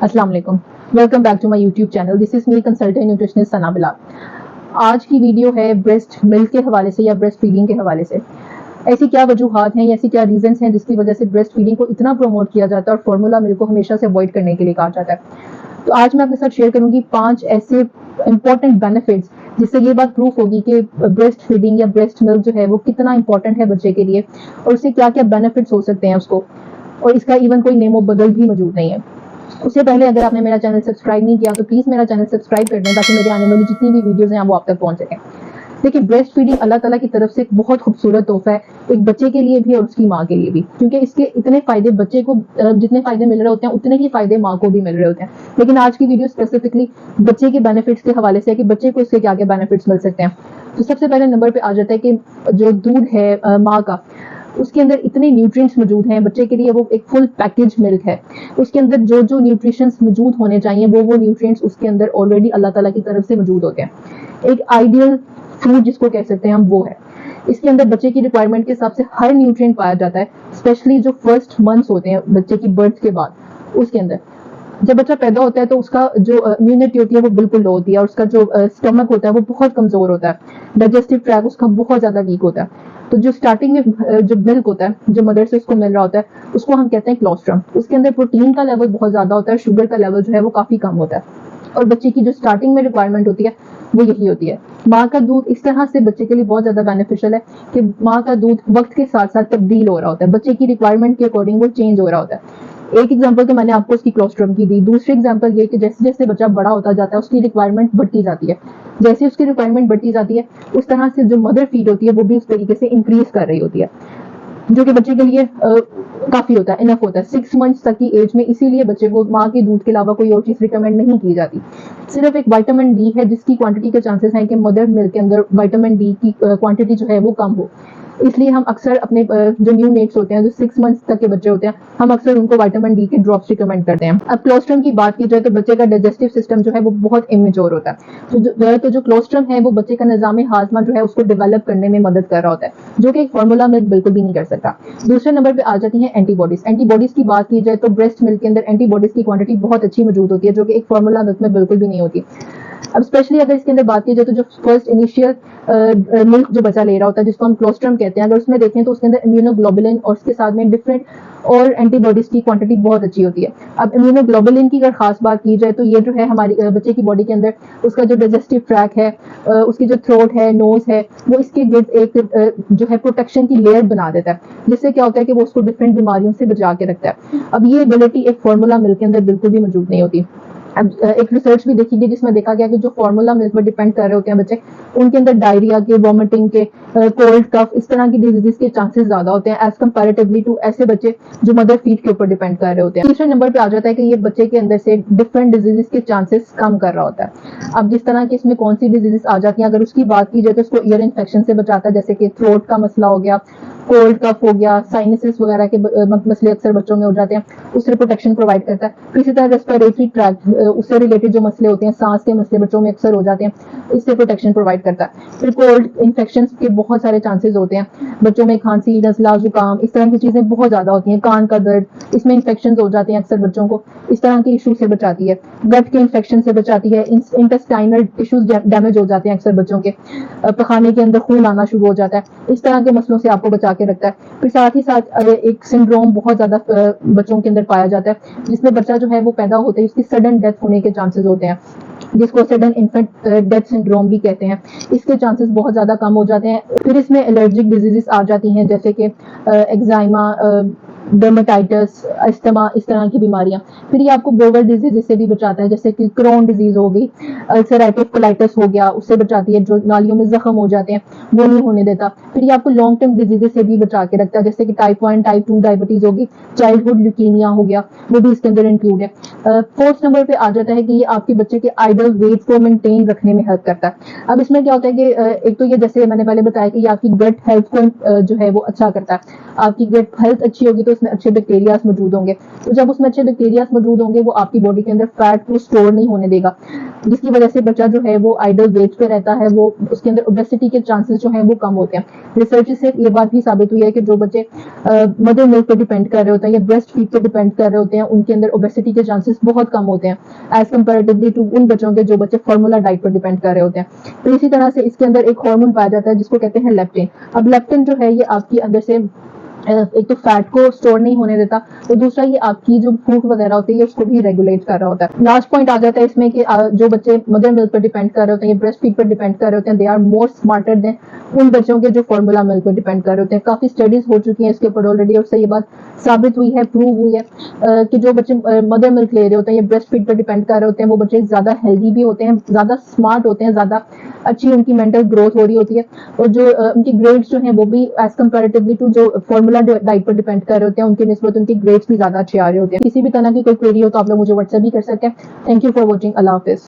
अस्सलाम वालेकुम, welcome back to my YouTube channel. This is me consultant nutritionist Sana Bilal. आज की वीडियो है ब्रेस्ट मिल्क के हवाले से या ब्रेस्ट फीडिंग के हवाले से। ऐसी क्या वजूहात हैं, ऐसी क्या रीजंस हैं जिसकी वजह से ब्रेस्ट फीडिंग को इतना प्रमोट किया जाता है और फार्मूला मिल्क को हमेशा से अवॉइड करने के लिए कहा जाता है। तो आज मैं आपके साथ शेयर करूंगी 5 ऐसे इंपॉर्टेंट बेनिफिट्स जिससे ये बात प्रूफ होगी कि ब्रेस्ट फीडिंग या ब्रेस्ट मिल्क जो है वो कितना इंपॉर्टेंट है बच्चे के लिए और उससे क्या क्या बेनिफिट्स हो सकते हैं उसको, और इसका इवन कोई नेमो बदल भी मौजूद नहीं है। उससे पहले अगर आपने मेरा चैनल सब्सक्राइब नहीं किया तो प्लीज मेरा चैनल सब्सक्राइब कर दें ताकि मेरे आने वाली जितनी भी वीडियोस हैं वो आप तक पहुंच सकें। देखिए, ब्रेस्ट फीडिंग अल्लाह ताला की तरफ से एक बहुत खूबसूरत तोहफा है, एक बच्चे के लिए भी और उसकी माँ के लिए भी, क्योंकि इसके इतने फायदे बच्चे को जितने फायदे मिल रहे होते हैं उतने ही फायदे माँ को भी मिल रहे होते हैं। लेकिन आज की वीडियो स्पेसिफिकली बच्चे के बेनिफिट्स के हवाले से है कि बच्चे को इससे क्या क्या बेनिफिट्स मिल सकते हैं। तो सबसे पहले नंबर पे आ जाता है कि जो दूध है माँ का, उसके अंदर इतने न्यूट्रिएंट्स मौजूद हैं बच्चे के लिए, वो एक फुल पैकेज मिल्क है। उसके अंदर जो जो न्यूट्रिशंस मौजूद होने चाहिए वो न्यूट्रिएंट्स उसके अंदर ऑलरेडी अल्लाह ताला की तरफ से मौजूद होते हैं। एक आइडियल फूड जिसको कह सकते हैं हम वो है। इसके अंदर बच्चे की रिक्वायरमेंट के हिसाब से हर न्यूट्रिएंट पाया जाता है, स्पेशली जो फर्स्ट मंथ्स होते हैं बच्चे की बर्थ के बाद। उसके अंदर जब बच्चा पैदा होता है तो उसका जो इम्यूनिटी होती है वो बिल्कुल लो होती है और उसका जो स्टमक होता है वो बहुत कमजोर होता है, डाइजेस्टिव ट्रैक उसका बहुत ज्यादा वीक होता है। तो जो स्टार्टिंग में जो मिल्क होता है जो मदर से उसको मिल रहा होता है उसको हम कहते हैं क्लोस्ट्रम। उसके अंदर प्रोटीन का लेवल बहुत ज्यादा होता है, शुगर का लेवल जो है वो काफी कम होता है, और बच्चे की जो स्टार्टिंग में रिक्वायरमेंट होती है वो यही होती है। माँ का दूध इस तरह से बच्चे के लिए बहुत ज्यादा बेनिफिशियल है कि माँ का दूध वक्त के साथ साथ तब्दील हो रहा होता है, बच्चे की रिक्वायरमेंट के अकॉर्डिंग वो चेंज हो रहा होता है। एक एग्जांपल तो मैंने आपको उसकी क्लोस्ट्रम की दी, दूसरी एग्जांपल ये कि जैसे जैसे बच्चा बड़ा होता जाता है उसकी रिक्वायरमेंट बढ़ती जाती है। जैसे उसकी रिक्वायरमेंट बढ़ती जाती है उस तरह से जो मदर फीड होती है वो भी उस तरीके से इंक्रीज कर रही होती है, जो कि बच्चे के लिए काफी होता है, इनफ होता है 6 मंथ्स तक की एज में। इसीलिए बच्चे को माँ के दूध के अलावा कोई और चीज रिकमेंड नहीं की जाती। सिर्फ एक विटामिन डी है जिसकी क्वांटिटी के चांसेस हैं कि मदर मिल्क के अंदर विटामिन डी की क्वांटिटी जो है वो कम हो, इसलिए हम अक्सर अपने जो न्यू नेट्स होते हैं जो 6 मंथ्स तक के बच्चे होते हैं हम अक्सर उनको विटामिन डी के ड्रॉप्स रिकमेंड करते हैं। अब क्लोस्ट्रम की बात की जाए तो बच्चे का डाइजेस्टिव सिस्टम जो है वो बहुत इमेच्योर होता है, तो जो क्लोस्ट्रम है वो बच्चे का निजाम हाजमा जो है उसको डेवलप करने में मदद कर रहा होता है, जो कि एक फार्मूला मिल्क बिल्कुल भी नहीं कर सकता। दूसरे नंबर पे आ जाती है एंटीबॉडीज। एंटीबॉडीज की बात की जाए तो ब्रेस्ट मिल्क के अंदर एंटीबॉडीज की क्वांटिटी बहुत अच्छी मौजूद होती है, जो कि एक फार्मूला मिल्क में बिल्कुल भी नहीं होती। अब स्पेशली अगर इसके अंदर बात की जाए तो जो फर्स्ट इनिशियल मिल्क जो बच्चा ले रहा होता है जिसको हम क्लोस्ट्रम कहते हैं, अगर उसमें देखें तो उसके अंदर इम्यूनोग्लोबुलिन और उसके साथ में डिफरेंट और एंटीबॉडीज की क्वांटिटी बहुत अच्छी होती है। अब इम्यूनोग्लोबुलिन की अगर खास बात की जाए तो ये जो है हमारी बच्चे की बॉडी के अंदर उसका जो डाइजेस्टिव ट्रैक है, उसकी जो थ्रोट है, नोज है, वो इसके गिर्द एक जो है प्रोटेक्शन की लेयर बना देता है, जिससे क्या होता है कि वो उसको डिफरेंट बीमारियों से बचा के रखता है। अब ये एबिलिटी एक फार्मूला मिल्क के अंदर बिल्कुल भी मौजूद नहीं होती। अब एक रिसर्च भी देखी गई जिसमें देखा गया कि जो फार्मूला मिल्क पर डिपेंड कर रहे होते हैं बच्चे, उनके अंदर डायरिया के, वॉमिटिंग के, कोल्ड कफ, इस तरह की डिजीजेस के चांसेस ज्यादा होते हैं एज कंपैरेटिवली टू ऐसे बच्चे जो मदर फीड के ऊपर डिपेंड कर रहे होते हैं। तीसरे नंबर पे आ जाता है कि ये बच्चे के अंदर से डिफरेंट डिजीजेस के चांसेस कम कर रहा होता है। अब जिस तरह की इसमें कौन सी डिजीजेस आ जाती हैं, अगर उसकी बात की जाए तो इसको ईयर इन्फेक्शन से बचाता है, जैसे कि थ्रोट का मसला हो गया, कोल्ड कफ हो गया, साइनसिस वगैरह के मसले अक्सर बच्चों में हो जाते हैं, उससे प्रोटेक्शन प्रोवाइड करता है। इसी तरह रेस्पिरेटरी ट्रैक्ट, उससे रिलेटेड जो मसले होते हैं, सांस के मसले बच्चों में अक्सर हो जाते हैं, इससे प्रोटेक्शन प्रोवाइड करता है। फिर कोल्ड इन्फेक्शन के बहुत सारे चांसेस होते हैं बच्चों में, खांसी, नजला, जुकाम, इस तरह की चीजें बहुत ज्यादा होती हैं, कान का दर्द, इसमें इन्फेक्शन हो जाते हैं अक्सर बच्चों को, इस तरह के इशू से बचाती है। गट के इन्फेक्शन से बचाती है, इंटेस्टाइनल इश्यूज डैमेज हो जाते हैं अक्सर बच्चों के, पखाने के अंदर खून आना शुरू हो जाता है, इस तरह के मसलों से आपको बचा के रखता है। फिर साथ ही साथ एक सिंड्रोम बहुत ज्यादा बच्चों के अंदर पाया जाता है जिसमें बच्चा जो है वो पैदा होते ही उसकी सडन डेथ होने के चांसेस होते हैं, जिसको सडन इन्फेंट डेथ सिंड्रोम भी कहते हैं। इसके चांसेस बहुत ज्यादा कम हो जाते हैं। फिर इसमें एलर्जिक डिजीजेस आ जाती हैं जैसे कि एक्साइमा, डर्मेटाइटिस, अस्थमा, इस तरह की बीमारियां। फिर ये आपको बोवल डिजीज से भी बचाता है, जैसे कि क्रोन डिजीज हो गई, अल्सरेटिव कोलाइटिस हो गया, उससे बचाती है। जो नालियों में जख्म हो जाते हैं वो नहीं होने देता। फिर ये आपको लॉन्ग टर्म डिजीजेस से भी बचा के रखता है, जैसे कि टाइप 1, टाइप 2 डायबिटीज होगी, चाइल्डहुड ल्यूकीमिया हो गया, वो भी इसके अंदर इंक्लूड है। फोर्थ नंबर पे आ जाता है कि ये आपके बच्चे के आइडल वेट को मेंटेन रखने में हेल्प करता है। अब इसमें क्या होता है कि एक तो ये जैसे मैंने पहले बताया कि ये आपकी गट हेल्थ को जो है वो अच्छा करता है। आपकी गट हेल्थ अच्छी होगी तो उसमें अच्छे बैक्टीरियाज मौजूद होंगे, तो जब उसमें अच्छे बैक्टीरियाज मौजूद होंगे वो आपकी बॉडी के अंदर फैट को स्टोर नहीं होने देगा। जिसकी वजह से बच्चा जो है वो आइडल वेट पे रहता है, वो उसके अंदर ओबेसिटी के चांसेस जो हैं वो कम होते हैं। रिसर्च से ये बात भी साबित हुई है कि जो बच्चे मदर मिल्क पे डिपेंड कर रहे होते हैं या ब्रेस्ट फीड पे डिपेंड कर रहे होते हैं, उनके अंदर ओबेसिटी के चांसेस बहुत कम होते हैं एज कंपेरेटिवली टू उन बच्चों के जो बच्चे फार्मूला डाइट पर डिपेंड कर रहे होते हैं। तो इसी तरह से इसके अंदर एक हार्मोन पाया जाता है जिसको कहते हैं लेप्टिन। अब लेप्टिन जो है ये आपकी अंदर से एक तो फैट को स्टोर नहीं होने देता, तो दूसरा ये आपकी जो भूख वगैरह होती है उसको भी रेगुलेट कर रहा होता है। लास्ट पॉइंट आ जाता है इसमें कि जो बच्चे मदर मिल्क पर डिपेंड कर रहे होते हैं या ब्रेस्ट फीड पर डिपेंड कर रहे होते हैं, they are more smarter than उन बच्चों के जो फॉर्मूला मिल्क पर डिपेंड कर रहे होते हैं। काफी स्टडीज हो चुकी हैं इसके ऊपर ऑलरेडी, और से ये बात साबित हुई है, प्रूव हुई है कि जो बच्चे मदर मिल्क ले रहे होते हैं या ब्रेस्ट फीड पर डिपेंड कर रहे होते हैं वो बच्चे ज्यादा हेल्दी भी होते हैं, ज्यादा स्मार्ट होते हैं, ज्यादा अच्छी उनकी मेंटल ग्रोथ हो रही होती है, और जो उनकी ग्रेड्स जो हैं वो भी एज कंपेरेटिवली टू जो फॉर्मूला डाइट पर डिपेंड कर रहे होते हैं उनकी निस्बत उनकी ग्रेड्स भी ज्यादा अच्छे आ रहे होते हैं। किसी भी तरह की कोई क्वेरी हो तो आप लोग मुझे व्हाट्सएप भी कर सकते हैं। Thank you for watching. Allah Hafiz.